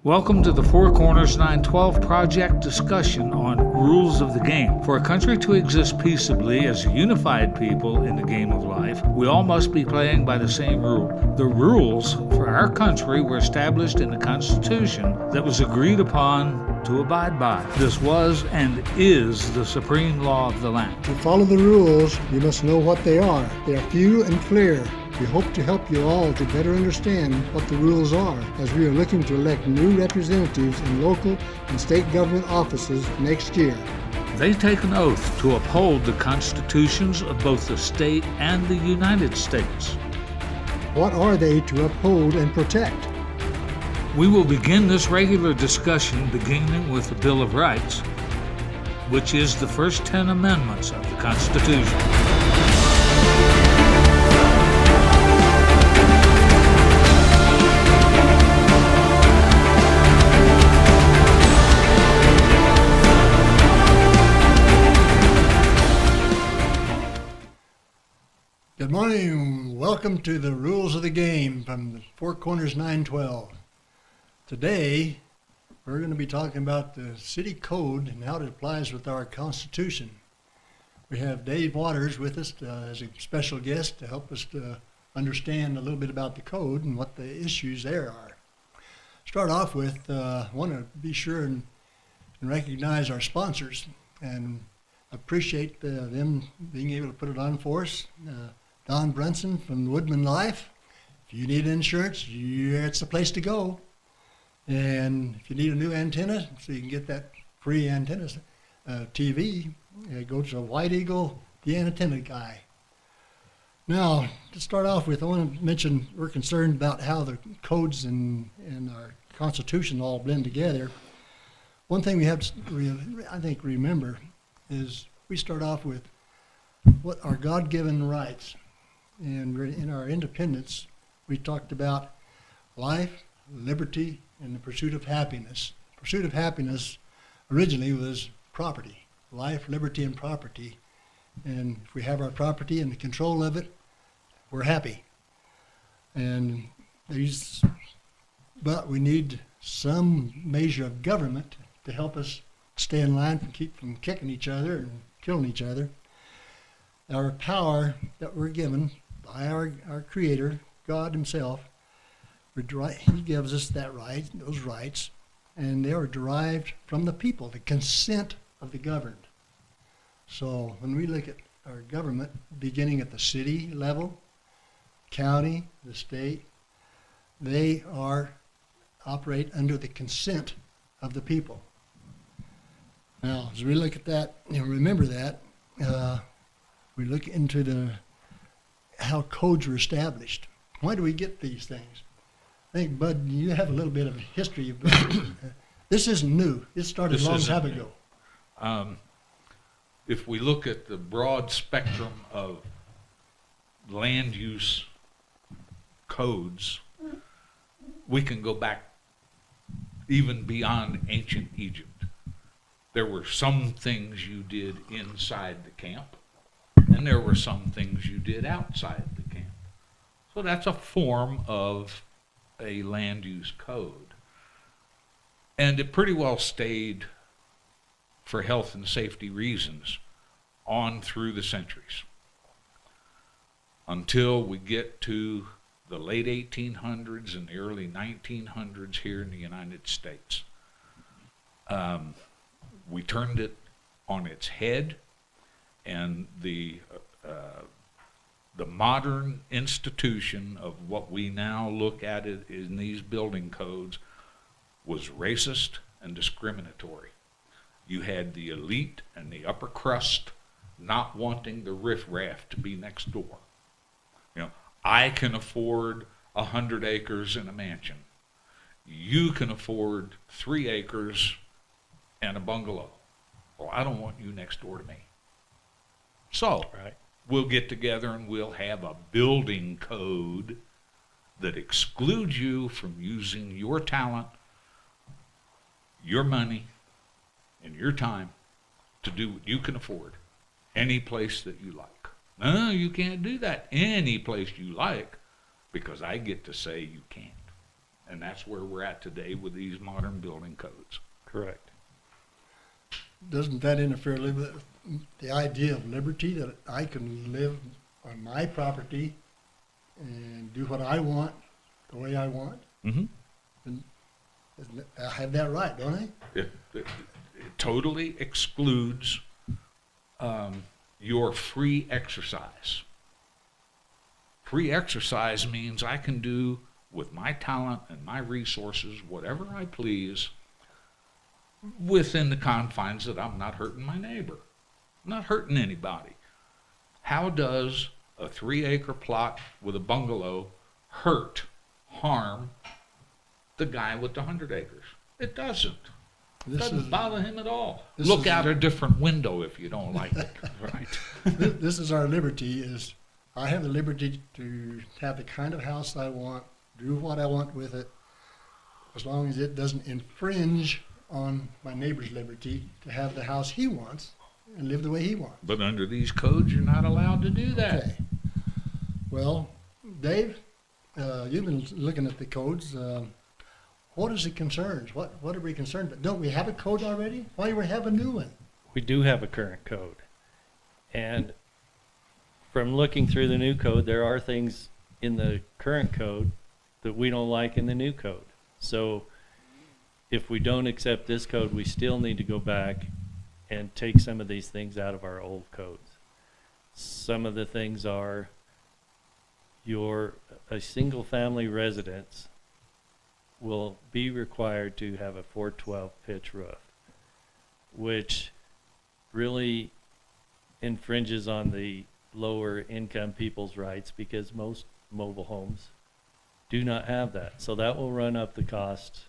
Welcome to the Four Corners 912 project discussion on rules of the game. For a country to exist peaceably as a unified people in the game of life, we all must be playing by the same rule. The rules for our country were established in the Constitution that was agreed upon to abide by. This was and is the supreme law of the land. To follow the rules, you must know what they are. They are few and clear. We hope to help you all to better understand what the rules are, as we are looking to elect new representatives in local and state government offices next year. They take an oath to uphold the constitutions of both the state and the United States. What are they to uphold and protect? We will begin this regular discussion beginning with the Bill of Rights, which is the first 10 amendments of the Constitution. Good morning. Welcome to the Rules of the Game from the Four Corners 912. Today, we're going to be talking about the city code and how it applies with our Constitution. We have Dave Waters with us as a special guest to help us to understand a little bit about the code and what the issues there are. Start off with, I want to be sure and recognize our sponsors and appreciate them being able to put it on for us. Don Brunson from Woodman Life. If you need insurance, it's the place to go. And if you need a new antenna, so you can get that free antenna TV, go to White Eagle, the antenna guy. Now, to start off with, I want to mention we're concerned about how the codes and our Constitution all blend together. One thing we have to, I think, remember is we start off with what our God-given rights. And in our independence, we talked about life, liberty, and the pursuit of happiness. Pursuit of happiness originally was property, life, liberty, and property. And if we have our property and the control of it, we're happy. But we need some measure of government to help us stay in line and keep from kicking each other and killing each other. Our power that we're given by our Creator, God Himself, He gives us that right, those rights, and they are derived from the people, the consent of the governed. So when we look at our government, beginning at the city level, county, the state, they operate under the consent of the people. Now, as we look at that, remember that, we look into how codes were established. Why do we get these things? I think, Bud, you have a little bit of history. This isn't new. It started a long time ago. If we look at the broad spectrum of land use codes, we can go back even beyond ancient Egypt. There were some things you did inside the camp, and there were some things you did outside the camp. So that's a form of a land use code. And it pretty well stayed, for health and safety reasons, on through the centuries, until we get to the late 1800s and the early 1900s here in the United States. We turned it on its head, and the modern institution of what we now look at it in these building codes was racist and discriminatory. You had the elite and the upper crust not wanting the riffraff to be next door. I can afford 100 acres and a mansion. You can afford 3 acres and a bungalow. Well, I don't want you next door to me. So, we'll get together and we'll have a building code that excludes you from using your talent, your money, and your time to do what you can afford any place that you like. No, you can't do that any place you like, because I get to say you can't. And that's where we're at today with these modern building codes. Correct. Doesn't that interfere with the idea of liberty, that I can live on my property and do what I want, the way I want? Mm-hmm. And I have that right, don't I? It totally excludes your free exercise. Free exercise means I can do with my talent and my resources whatever I please within the confines that I'm not hurting my neighbor. I'm not hurting anybody. How does a 3-acre plot with a bungalow harm the guy with the 100 acres? It doesn't. It doesn't bother him at all. Look out a different window if you don't like it. Right. This is our liberty, is I have the liberty to have the kind of house I want, do what I want with it, as long as it doesn't infringe on my neighbor's liberty to have the house he wants and live the way he wants. But under these codes, you're not allowed to do that. Okay. Well, Dave, you've been looking at the codes. What is the concerns? What are we concerned about? Don't we have a code already? Why do we have a new one? We do have a current code. And from looking through the new code, there are things in the current code that we don't like in the new code. So if we don't accept this code, we still need to go back and take some of these things out of our old codes. Some of the things are a single family residence will be required to have a 412 pitch roof, which really infringes on the lower income people's rights, because most mobile homes do not have that. So that will run up the cost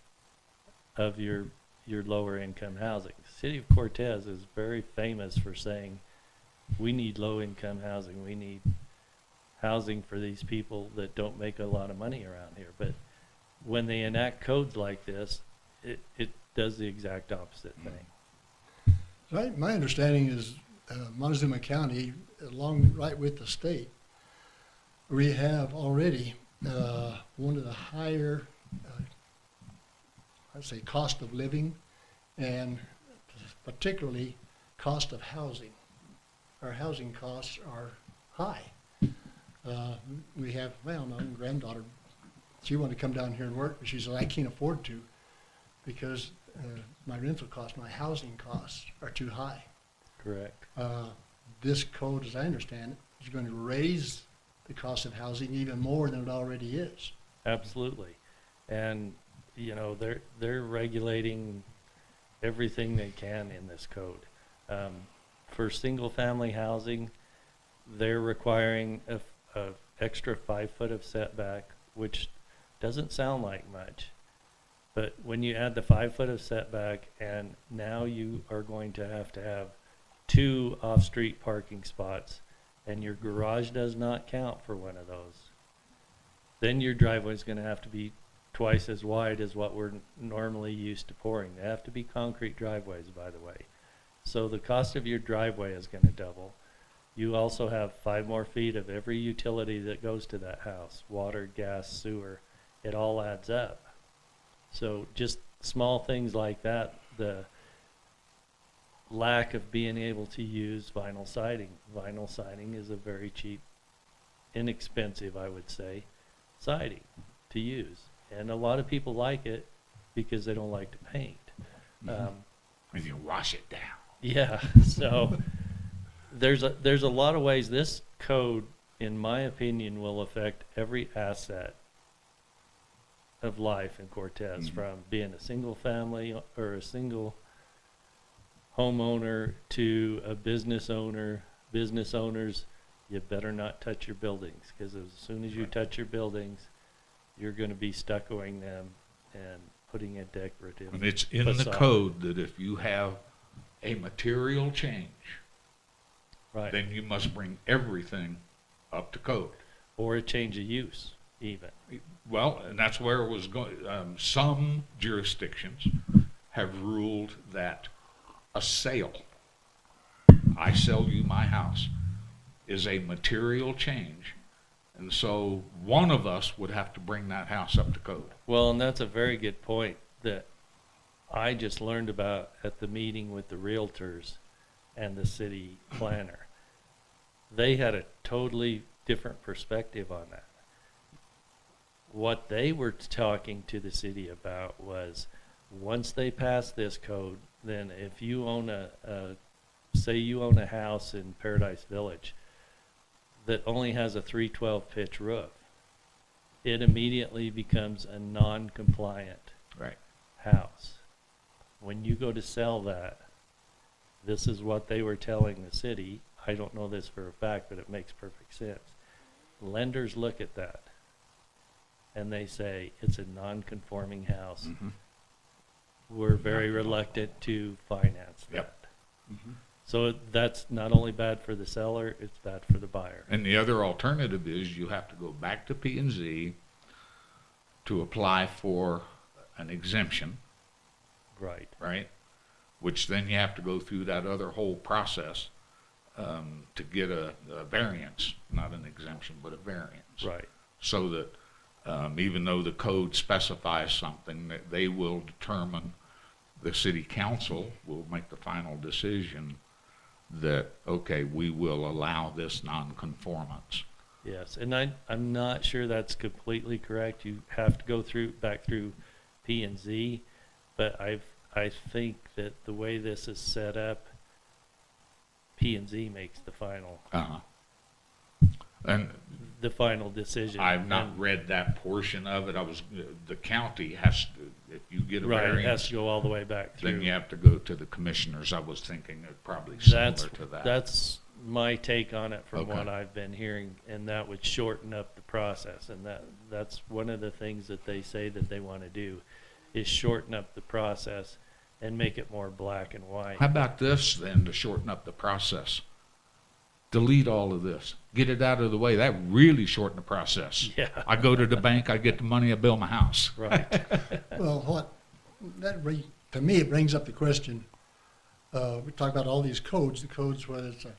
of your lower income housing. The city of Cortez is very famous for saying, we need low income housing. We need housing for these people that don't make a lot of money around here. But when they enact codes like this, it does the exact opposite thing. Right. My understanding is Montezuma County, right with the state, we have already one of the higher, I'd say, cost of living, and particularly cost of housing. Our housing costs are high. We have, well, my own granddaughter, she wanted to come down here and work, but she said, I can't afford to, because my rental costs, my housing costs are too high. Correct. This code, as I understand it, is going to raise the cost of housing even more than it already is. Absolutely. And, you know, they're regulating everything they can in this code. For single family housing, they're requiring a extra 5 foot of setback, which doesn't sound like much. But when you add the 5 foot of setback, and now you are going to have 2 off-street parking spots, and your garage does not count for one of those, then your driveway is going to have to be twice as wide as what we're normally used to pouring. They have to be concrete driveways, by the way. So the cost of your driveway is going to double. You also have 5 more feet of every utility that goes to that house: water, gas, sewer. It all adds up. So just small things like that, the lack of being able to use vinyl siding. Vinyl siding is a very cheap, inexpensive, I would say, siding to use. And a lot of people like it because they don't like to paint. And you wash it down. Yeah, so there's a lot of ways this code, in my opinion, will affect every asset of life in Cortez, from being a single family or a single homeowner to a business owner. Business owners, you better not touch your buildings, because as soon as you touch your buildings, you're going to be stuccoing them and putting a decorative And it's in facade. the code that if you have a material change, Right. then you must bring everything up to code. Or a change of use, even. Well, and that's where it was going. Some jurisdictions have ruled that a sale, I sell you my house, is a material change, And so one of us would have to bring that house up to code. Well, and that's a very good point that I just learned about at the meeting with the realtors and the city planner. They had a totally different perspective on that. What they were talking to the city about was, once they pass this code, then if you own say you own a house in Paradise Village that only has a 312 pitch roof, it immediately becomes a non-compliant Right. house. When you go to sell that, this is what they were telling the city. I don't know this for a fact, but it makes perfect sense. Lenders look at that and they say it's a non-conforming house. Mm-hmm. We're very reluctant to finance that. Yep. Mm-hmm. So that's not only bad for the seller, it's bad for the buyer. And the other alternative is you have to go back to P&Z to apply for an exemption, Right. right? Which then you have to go through that other whole process to get a variance, not an exemption, but a variance. Right. So that even though the code specifies something, that they will determine, the city council will make the final decision that, okay, we will allow this nonconformance. Yes, and I'm not sure that's completely correct. You have to go back through P&Z, but I think that the way this is set up, P&Z makes the final And the final decision. I've not And- read that portion of it. The county has to, if you get a right, it has variance, to go all the way back through. then you have to go to the commissioners. I was thinking it probably similar to that. That's my take on it from Okay. what I've been hearing, and that would shorten up the process. And that's one of the things that they say that they want to do, is shorten up the process and make it more black and white. How about this then, to shorten up the process? Delete all of this. Get it out of the way. That really shortened the process. Yeah. I go to the bank, I get the money, I build my house. Right. Well, to me, it brings up the question. We talk about all these codes, whether it's a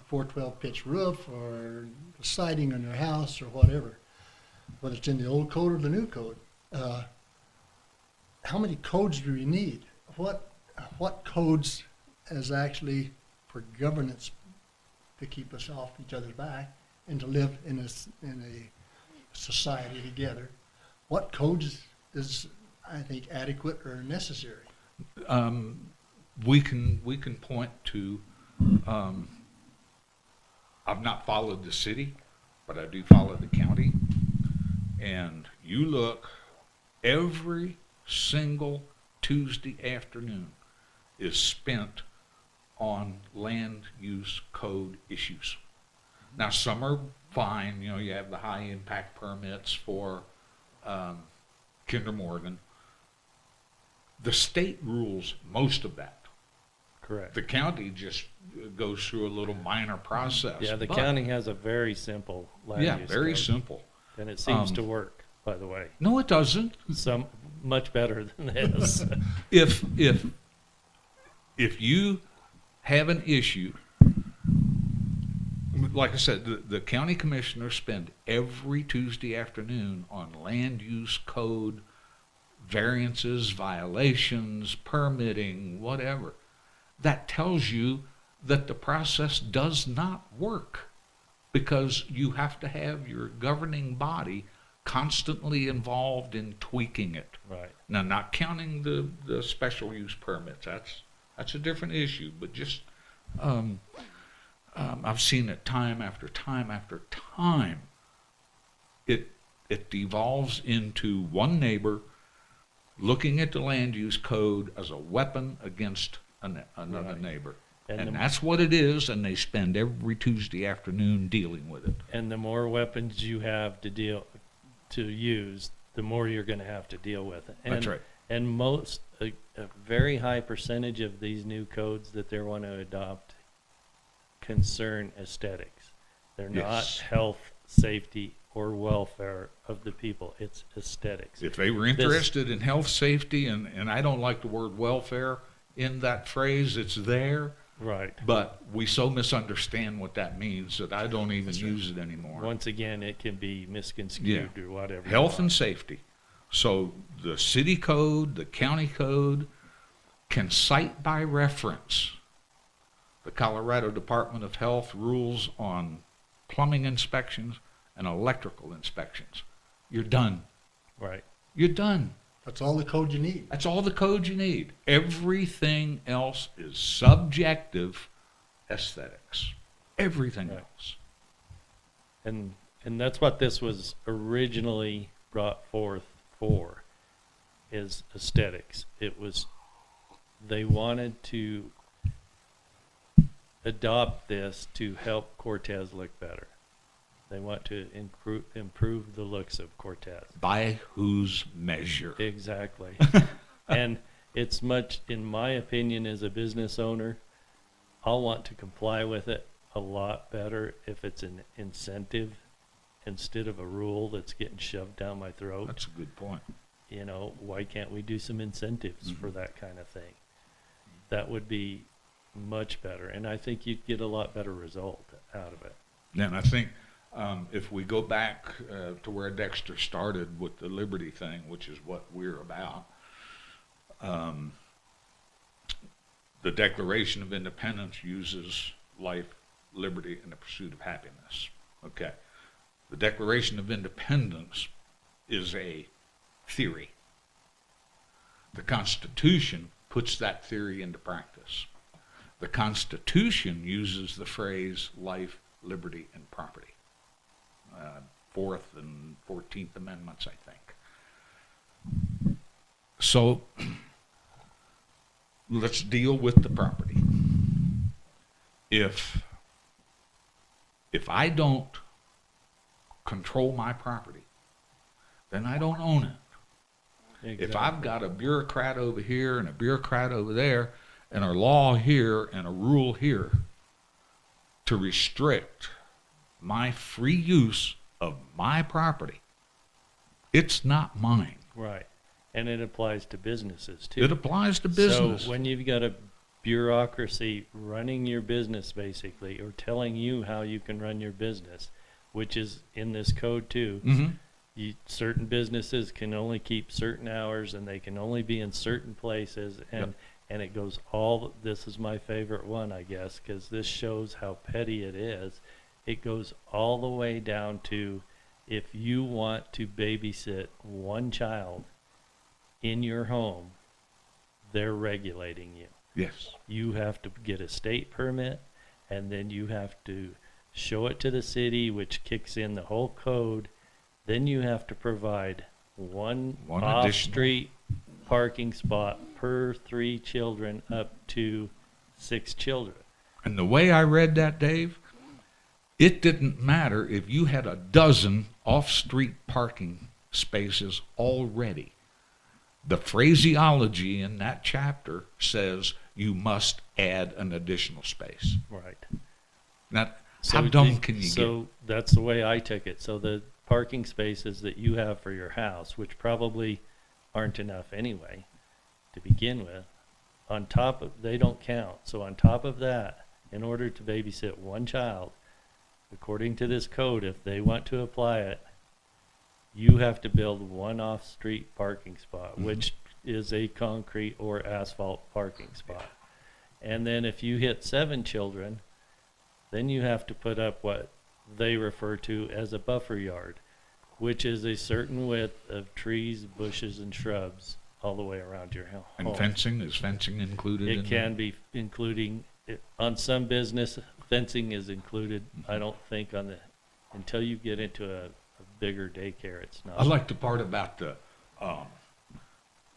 412 pitch roof or the siding on your house or whatever, whether it's in the old code or the new code. How many codes do we need? What codes as actually for governance to keep us off each other's back and to live in a society together? What codes is, I think, adequate or necessary? We can point to, I've not followed the city, but I do follow the county. And you look, every single Tuesday afternoon is spent on land use code issues. Now, some are fine. You know, you have the high impact permits for Kinder Morgan. The state rules most of that. Correct. The county just goes through a little minor process. Yeah, the But- county has a very simple land Yeah, use very code, simple. and it seems to work, by the way. No, it doesn't. Some much better than this. If you have an issue, like I said, the county commissioners spend every Tuesday afternoon on land use code variances, violations, permitting, whatever. That tells you that the process does not work, because you have to have your governing body constantly involved in tweaking it. Right. Now, not counting the special use permits, that's a different issue, but just I've seen it time after time after time. It devolves into one neighbor looking at the land use code as a weapon against another Right. neighbor. And And the- that's what it is, and they spend every Tuesday afternoon dealing with it. And the more weapons you have to use, the more you're going to have to deal with. And, That's right. And a very high percentage of these new codes that they want to adopt concern aesthetics. They're Yes. not health, safety, or welfare of the people. It's aesthetics. If they were interested in health, safety, and I don't like the word welfare in that phrase, it's there, Right. but we so misunderstand what that means that I don't even That's right. use it anymore. Once again, it can be misconstrued or whatever. you Health and want. safety. So the city code, the county code can cite by reference the Colorado Department of Health rules on plumbing inspections and electrical inspections. You're done. Right. You're done. That's all the code you need. That's all the code you need. Everything else is subjective aesthetics. Everything Right. else. And that's what this was originally brought forth for, is aesthetics. It was, they wanted to adopt this to help Cortez look better. They want to improve the looks of Cortez. By whose measure? Exactly. And it's much, in my opinion, as a business owner, I'll want to comply with it a lot better if it's an incentive instead of a rule that's getting shoved down my throat. That's a good point. You know, why can't we do some incentives for that kind of thing? That would be much better, and I think you'd get a lot better result out of it. And I think if we go back to where Dexter started with the liberty thing, which is what we're about, the Declaration of Independence uses life, liberty, and the pursuit of happiness. Okay. The Declaration of Independence is a theory. The Constitution puts that theory into practice. The Constitution uses the phrase life, liberty, and property. Fourth and 14th Amendments, I think. So let's deal with the property. If I don't control my property, then I don't own it. Exactly. If I've got a bureaucrat over here and a bureaucrat over there and a law here and a rule here to restrict my free use of my property, it's not mine. Right. And it applies to businesses too. It applies to business. So when you've got a bureaucracy running your business basically, or telling you how you can run your business, which is in this code too, Mhm. certain businesses can only keep certain hours and they can only be in certain places, and and it goes all, this is my favorite one, I guess, because this shows how petty it is. It goes all the way down to, if you want to babysit one child in your home, they're regulating you. Yes. You have to get a state permit, and then you have to show it to the city, which kicks in the whole code. Then you have to provide one One off-street parking spot per 3 children up to 6 children. And the way I read that, Dave, it didn't matter if you had a dozen off-street parking spaces already. The phraseology in that chapter says you must add an additional space. Right. Now, how dumb can you get? So that's the way I took it. So the parking spaces that you have for your house, which probably aren't enough anyway to begin with, on top of, they don't count. So on top of that, in order to babysit one child, according to this code, if they want to apply it, you have to build one off-street parking spot, which is a concrete or asphalt parking spot. And then if you hit 7 children, then you have to put up what they refer to as a buffer yard, which is a certain width of trees, bushes, and shrubs all the way around your home. And fencing, is fencing included in It can be, including, on some business, fencing is included. I don't think on the, until you get into a bigger daycare, it's not. I like the part about the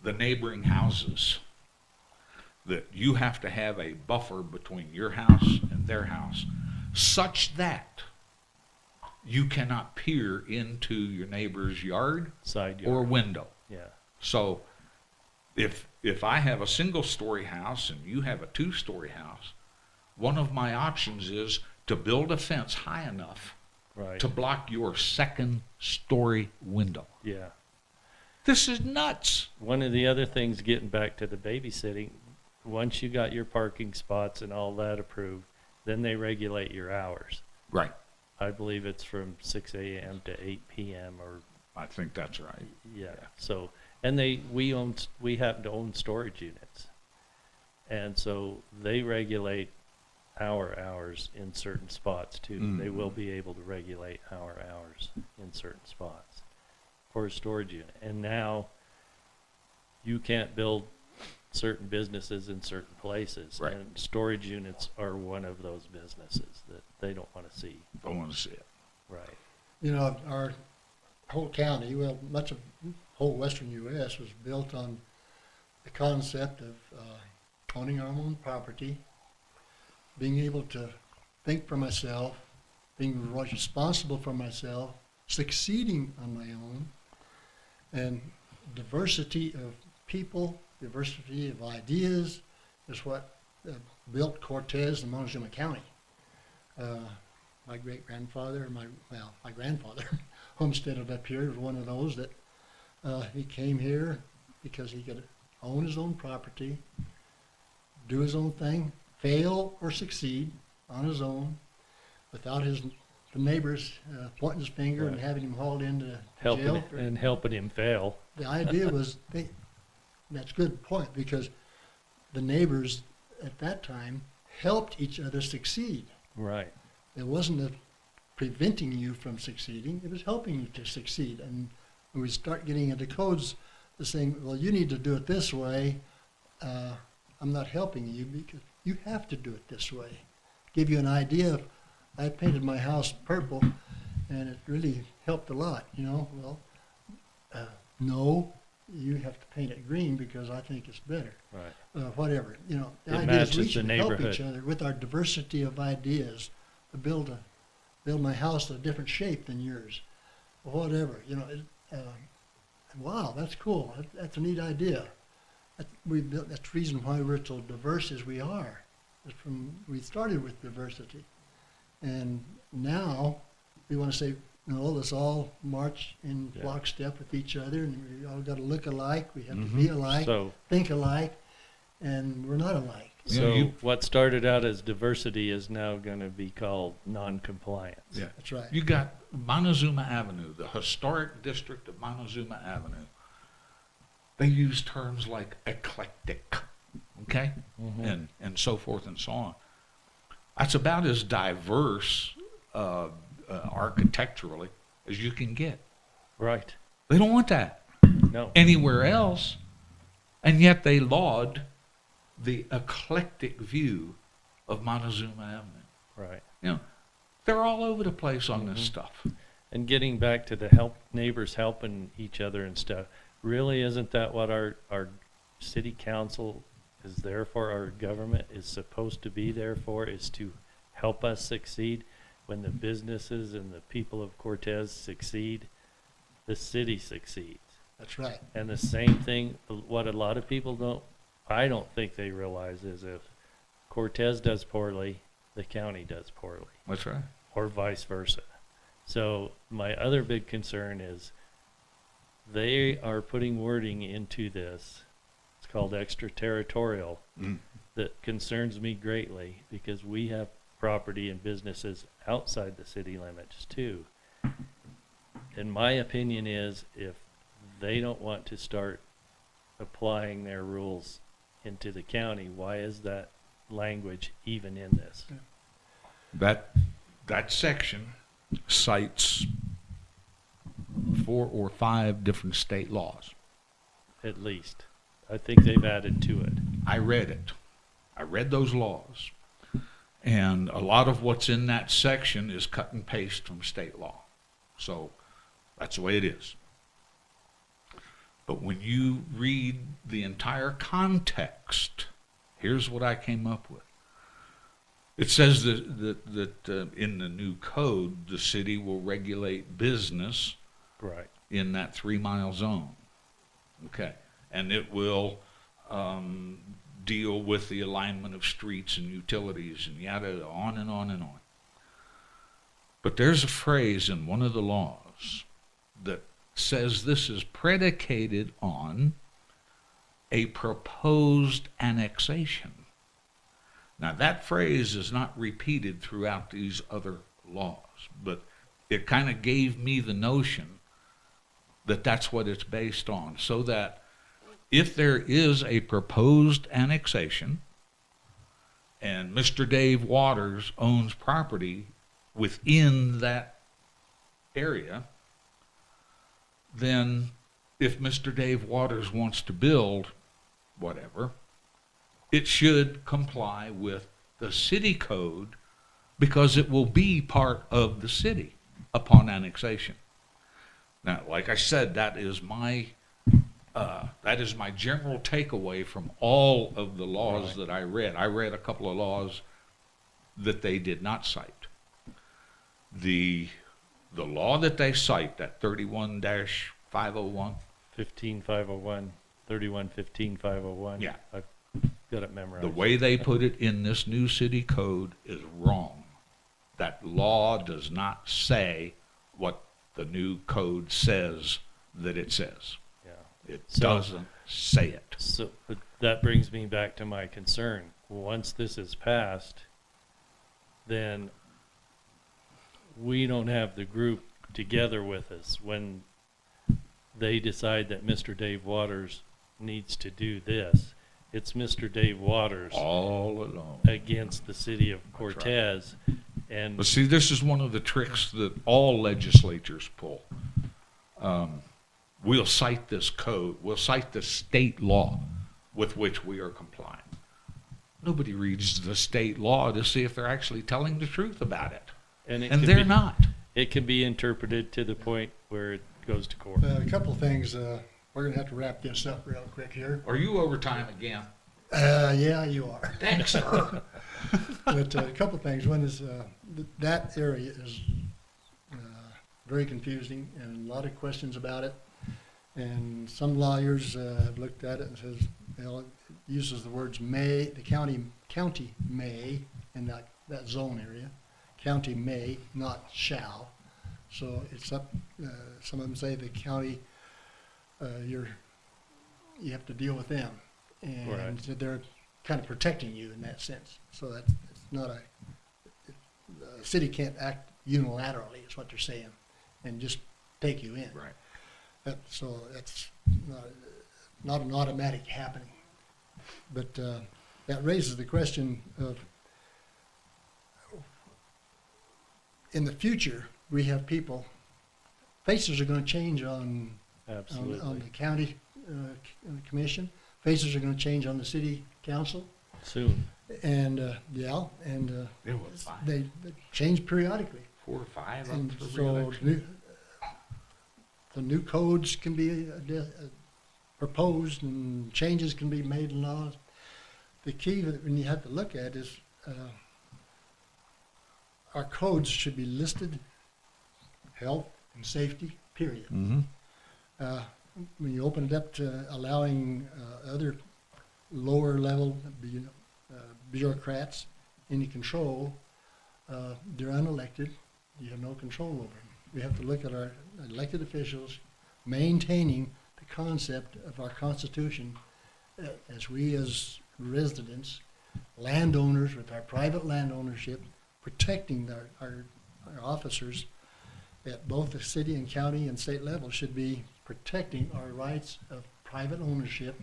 neighboring houses, that you have to have a buffer between your house and their house, such that you cannot peer into your neighbor's yard Side yard. or window. Yeah. So if I have a single-story house and you have a 2-story house, one of my options is to build a fence high enough Right. to block your 2nd-story window. Yeah. This is nuts. One of the other things, getting back to the babysitting, once you got your parking spots and all that approved, then they regulate your hours. Right. I believe it's from 6 a.m. to 8 p.m. or I think that's right. yeah. So, and we happen to own storage units, and so they regulate our hours in certain spots too. They will be able to regulate our hours in certain spots for a storage unit. And now you can't build certain businesses in certain places, Right. and storage units are one of those businesses that they don't want to see. Don't want to see it. Right. You know, our whole county, well, much of whole western U.S. was built on the concept of owning our own property, being able to think for myself, being responsible for myself, succeeding on my own, and diversity of people, diversity of ideas is what built Cortez and Montezuma County. My great-grandfather, my grandfather, homesteaded up here, was one of those that he came here because he could own his own property, do his own thing, fail or succeed on his own, without the neighbors pointing his finger and Right. having him hauled into Helping jail. and helping him fail. The idea was, that's a good point, because the neighbors at that time helped each other succeed. Right. It wasn't preventing you from succeeding, it was helping you to succeed. And when we start getting into codes, saying, well, you need to do it this way, I'm not helping you because you have to do it this way. Give you an idea of, I painted my house purple and it really helped a lot, you know. Well, no, you have to paint it green because I think it's better. Right. Whatever, you know. The It idea is matches we the should help neighborhood. each other with our diversity of ideas to build my house a different shape than yours, or whatever, you know. Wow, that's cool. That's a neat idea. That's the reason why we're so diverse as we are. We started with diversity, and now we want to say, no, let's all march in Yeah. lockstep with each other, and we all got to look alike. We have to be alike, So, think alike, and we're not alike. so what started out as diversity is now going to be called non-compliance. Yeah. That's right. You got Montezuma Avenue, the historic district of Montezuma Avenue. They use terms like eclectic, okay, and so forth and so on. That's about as diverse architecturally as you can get. Right. They don't want that No. anywhere else, and yet they laud the eclectic view of Montezuma Avenue. Right. You know, they're all over the place on this stuff. And getting back to the neighbors helping each other and stuff, really isn't that what our city council is there for? Our government is supposed to be there for, is to help us succeed. When the businesses and the people of Cortez succeed, the city succeeds. That's right. And the same thing, what a lot of people I don't think they realize is if Cortez does poorly, the county does poorly, That's right. or vice versa. So my other big concern is they are putting wording into this. It's called extraterritorial. That concerns me greatly because we have property and businesses outside the city limits too. And my opinion is if they don't want to start applying their rules into the county, why is that language even in this? That section cites 4 or 5 different state laws. At least. I think they've added to it. I read it. I read those laws. And a lot of what's in that section is cut and paste from state law. So that's the way it is. But when you read the entire context, here's what I came up with. It says that in the new code, the city will regulate business Right. in that 3-mile zone. Okay. And it will deal with the alignment of streets and utilities and yada, on and on and on. But there's a phrase in one of the laws that says this is predicated on a proposed annexation. Now, that phrase is not repeated throughout these other laws, but it kind of gave me the notion that that's what it's based on, so that if there is a proposed annexation and Mr. Dave Waters owns property within that area, then if Mr. Dave Waters wants to build whatever, it should comply with the city code because it will be part of the city upon annexation. Now, like I said, that is my general takeaway from all of the laws that I read. I read a couple of laws that they did not cite. The law that they cite, that 31-501. 15501, 31-15-501. Yeah. I've got it memorized. The way they put it in this new city code is wrong. That law does not say what the new code says that it says. Yeah. It doesn't say it. So but that brings me back to my concern. Once this is passed, then we don't have the group together with us when they decide that Mr. Dave Waters needs to do this. It's Mr. Dave Waters All alone. against the city of Cortez. And But see, this is one of the tricks that all legislatures pull. We'll cite this code, we'll cite the state law with which we are complying. Nobody reads the state law to see if they're actually telling the truth about it. and, it And can they're be, not. It can be interpreted to the point where it goes to court. A couple of things. We're going to have to wrap this up real quick here. Are you over time again? Yeah, you are. Thanks, sir. But a couple of things. One is that area is very confusing and a lot of questions about it. And some lawyers have looked at it and says, well, it uses the words may, the county may in that zone area. County may, not shall. So it's up, some of them say the county, you have to deal with them. And Right. so they're kind of protecting you in that sense. So it's not the city can't act unilaterally, is what they're saying, and just take you in. Right. So that's not an automatic happening. But that raises the question of, in the future, we have people, faces are going to change on Absolutely. the county commission. Faces are going to change on the city council. Soon. And, It was fine. they change periodically. 4 or 5 up And for so re-election. the new codes can be proposed and changes can be made in laws. The key that you have to look at is our codes should be listed, health and safety, period. Mm-hmm. When you open it up to allowing other lower level bureaucrats any control, they're unelected. You have no control over them. We have to look at our elected officials maintaining the concept of our Constitution as we as residents, landowners with our private land ownership, protecting our officers at both the city and county and state level should be protecting our rights of private ownership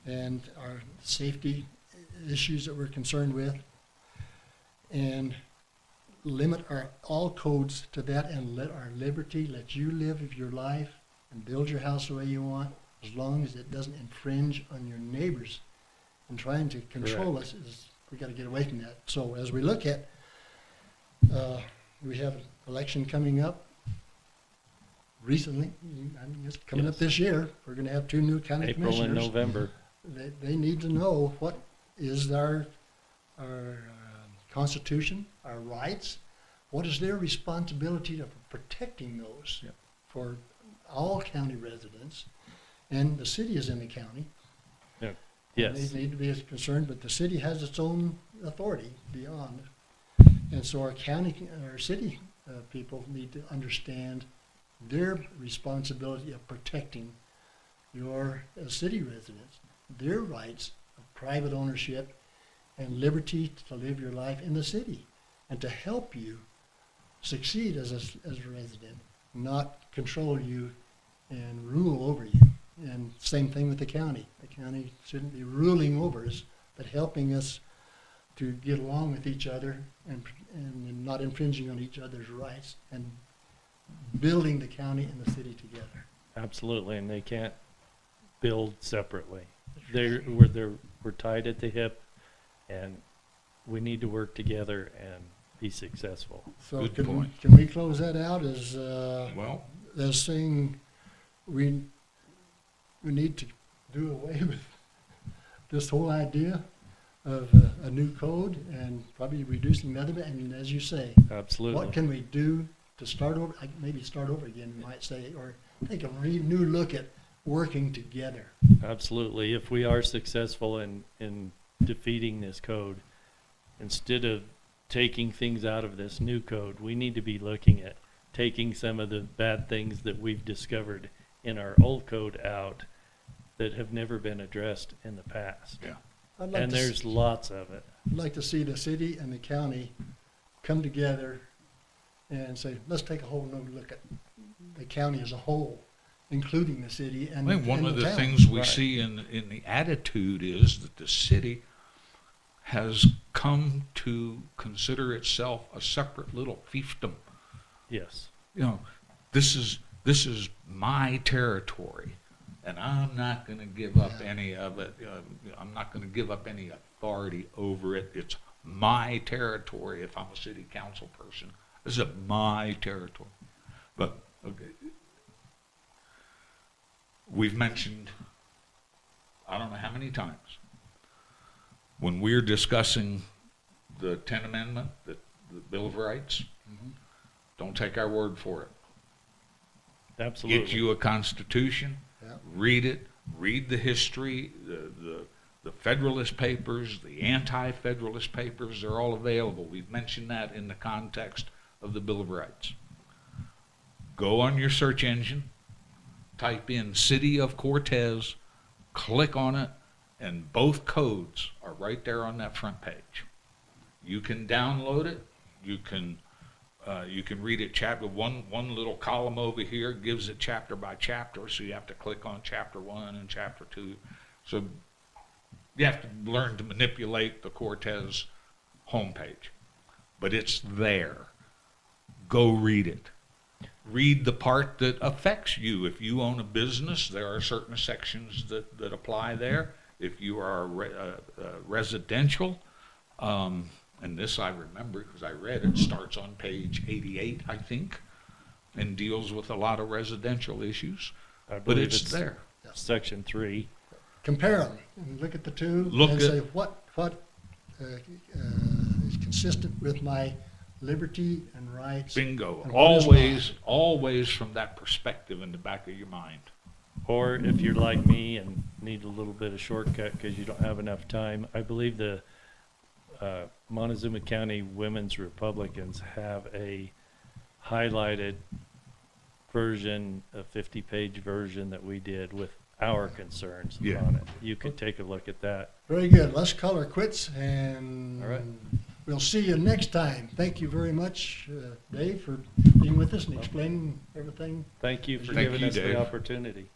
and our safety issues that we're concerned with, and limit all codes to that, and let our liberty, let you live your life and build your house the way you want, as long as it doesn't infringe on your neighbors. And trying to control us we got to get away from that. So as we look at, we have an election coming up recently. I mean, it's coming up Yes. this year. We're going to have 2 new county April and commissioners. November. They need to know what is our Constitution, our rights. What is their responsibility of protecting those Yep. for all county residents? And the city is in the county. Yes. They need to be as concerned, but the city has its own authority beyond. And so our city people need to understand their responsibility of protecting your city residents. their rights of private ownership and liberty to live your life in the city, and to help you succeed as a resident, not control you and rule over you. And same thing with the county. The county shouldn't be ruling over us, but helping us to get along with each other and not infringing on each other's rights, and building the county and the city together. Absolutely, and they can't build separately. That's We're tied at the hip, and we need to work together and be successful. So Good can point. we close that out as Well, as saying we need to do away with this whole idea of a new code and probably reducing the other bit? And as you say, Absolutely. what can we do to start over? Maybe start over again, you might say, or take a new look at working together. Absolutely. If we are successful in defeating this code, instead of taking things out of this new code, we need to be looking at taking some of the bad things that we've discovered in our old code out that have never been addressed in the past. yeah. I'd like And to there's lots of it. I'd like to see the city and the county come together and say, let's take a whole new look at the county as a whole, including the city and I think one and of the town. things we Right. see in the attitude is that the city has come to consider itself a separate little fiefdom. Yes. You know, this is my territory, and I'm not going to give up any of it. I'm not going to give up any authority over it. It's my territory. If I'm a city council person, this is my territory. But okay, we've mentioned, I don't know how many times, when we're discussing the 10th Amendment, the Bill of Rights, don't take our word for it. Absolutely. Get you a constitution, Yeah. read it, read the history, the Federalist Papers, the anti-Federalist Papers, they're all available. We've mentioned that in the context of the Bill of Rights. Go on your search engine, type in City of Cortez, click on it, and both codes are right there on that front page. You can download it. You can read it chapter one little column over here gives it chapter by chapter, so you have to click on chapter 1 and chapter 2. So you have to learn to manipulate the Cortez homepage, but it's there. Go read it. Read the part that affects you. If you own a business, there are certain sections that apply there. If you are residential, and this I remember because I read it, starts on page 88, I think, and deals with a lot of residential issues. I But believe it's there. Section 3. Compare them and look at the two Look and at- say what is consistent with my liberty and rights. Bingo. And what is Always from that perspective in the back of your mind. Or if you're like me and need a little bit of shortcut because you don't have enough time, I believe the Montezuma County Women's Republicans have a highlighted version, a 50-page version that we did with our concerns Yeah. on it. You could take a look at that. Very good. Let's call her quits, and All right. we'll see you next time. Thank you very much, Dave, for being with us and explaining everything. Thank you for Thank giving you, us Dave. the opportunity.